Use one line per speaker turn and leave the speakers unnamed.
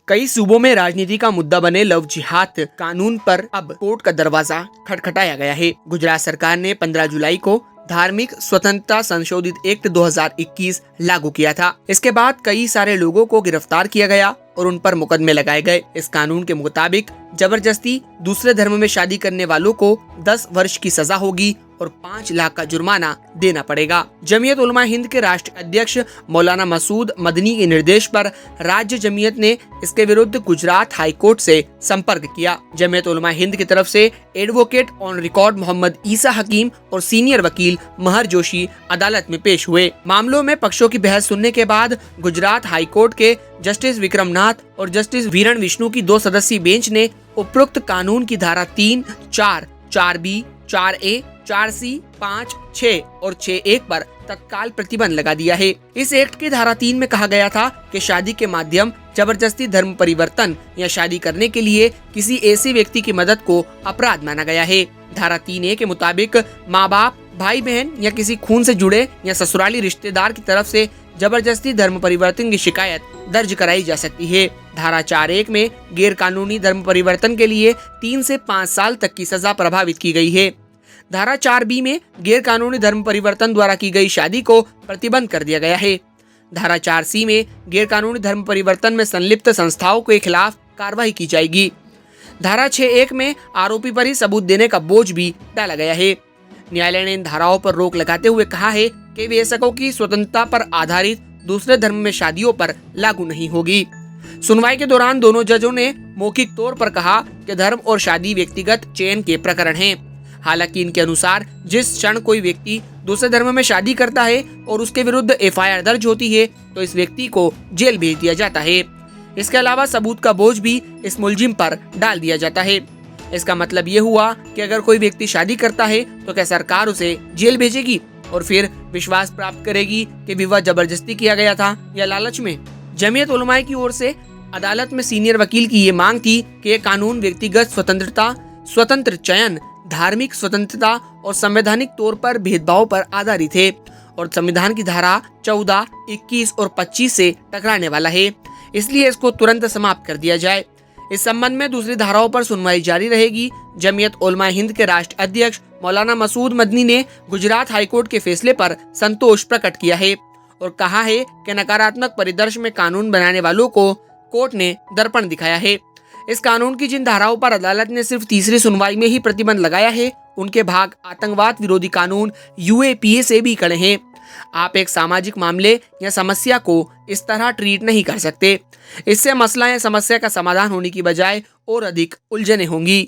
कई सूबों में राजनीति का मुद्दा बने लव जिहाद कानून पर अब कोर्ट का दरवाजा खटखटाया गया है। गुजरात सरकार ने 15 जुलाई को धार्मिक स्वतंत्रता संशोधित एक्ट 2021 लागू किया था। इसके बाद कई सारे लोगों को गिरफ्तार किया गया और उन पर मुकदमे लगाए गए। इस कानून के मुताबिक जबरदस्ती दूसरे धर्म में शादी करने वालों को 10 वर्ष की सजा होगी और 5 लाख का जुर्माना देना पड़ेगा। जमीयत उलमा हिंद के राष्ट्रीय अध्यक्ष मौलाना मसूद मदनी के निर्देश पर राज्य जमीयत ने इसके विरुद्ध गुजरात हाई कोर्ट से संपर्क किया। जमीयत उलमा हिंद की तरफ से एडवोकेट ऑन रिकॉर्ड मोहम्मद ईसा हकीम और सीनियर वकील महर जोशी अदालत में पेश हुए। मामलों में पक्षों की बहस सुनने के बाद गुजरात हाई कोर्ट के जस्टिस विक्रम नाथ और जस्टिस वीरण विष्णु की 2 सदस्यीय बेंच ने उपरोक्त कानून की धारा 3, 4, 4B, 4A, 4C, 5, 6 और 6(1) पर तत्काल प्रतिबंध लगा दिया है। इस एक्ट की धारा 3 में कहा गया था कि शादी के माध्यम जबरदस्ती धर्म परिवर्तन या शादी करने के लिए किसी ऐसे व्यक्ति की मदद को अपराध माना गया है। धारा 3A के मुताबिक माँ बाप, भाई बहन या किसी खून से जुड़े या ससुराली रिश्तेदार की तरफ से जबरदस्ती धर्म परिवर्तन की शिकायत दर्ज कराई जा सकती है। धारा 4(1) में गैर कानूनी धर्म परिवर्तन के लिए 3 से 5 साल तक की सजा प्रभावित की गई है। धारा 4B में गैर कानूनी धर्म परिवर्तन द्वारा की गई शादी को प्रतिबंध कर दिया गया है। धारा 4C में गैर कानूनी धर्म परिवर्तन में संलिप्त संस्थाओं के खिलाफ कार्रवाई की जाएगी। धारा 6(1) में आरोपी पर ही सबूत देने का बोझ भी डाला गया है। न्यायालय ने इन धाराओं पर रोक लगाते हुए कहा है कि वयस्कों की स्वतंत्रता पर आधारित दूसरे धर्म में शादियों पर लागू नहीं होगी। सुनवाई के दौरान दोनों जजों ने मौखिक तौर पर कहा कि धर्म और शादी व्यक्तिगत चयन के प्रकरण हैं। हालांकि इनके अनुसार जिस क्षण कोई व्यक्ति दूसरे धर्म में शादी करता है और उसके विरुद्ध FIR दर्ज होती है तो इस व्यक्ति को जेल भेज दिया जाता है। इसके अलावा सबूत का बोझ भी इस मुलजिम पर डाल दिया जाता है। इसका मतलब ये हुआ कि अगर कोई व्यक्ति शादी करता है तो क्या सरकार उसे जेल भेजेगी और फिर विश्वास प्राप्त करेगी कि विवाह जबरदस्ती किया गया था या लालच में। जमीयत उलमा की ओर से अदालत में सीनियर वकील की ये मांग थी कि ये कानून व्यक्तिगत स्वतंत्रता, स्वतंत्र चयन, धार्मिक स्वतंत्रता और संवैधानिक तौर पर भेदभाव पर आधारित है और संविधान की धारा 14, 21 और 25 से टकराने वाला है, इसलिए इसको तुरंत समाप्त कर दिया जाए। इस संबंध में दूसरी धाराओं पर सुनवाई जारी रहेगी। जमीयत उलमा हिंद के राष्ट्रीय अध्यक्ष मौलाना मसूद मदनी ने गुजरात हाईकोर्ट के फैसले पर संतोष प्रकट किया है और कहा है कि नकारात्मक परिदृश्य में कानून बनाने वालों को कोर्ट ने दर्पण दिखाया है। इस कानून की जिन धाराओं पर अदालत ने सिर्फ तीसरी सुनवाई में ही प्रतिबंध लगाया है, उनके भाग आतंकवाद विरोधी कानून UAPA से भी कड़े हैं। आप एक सामाजिक मामले या समस्या को इस तरह ट्रीट नहीं कर सकते। इससे मसला या समस्या का समाधान होने की बजाय और अधिक उलझनें होंगी।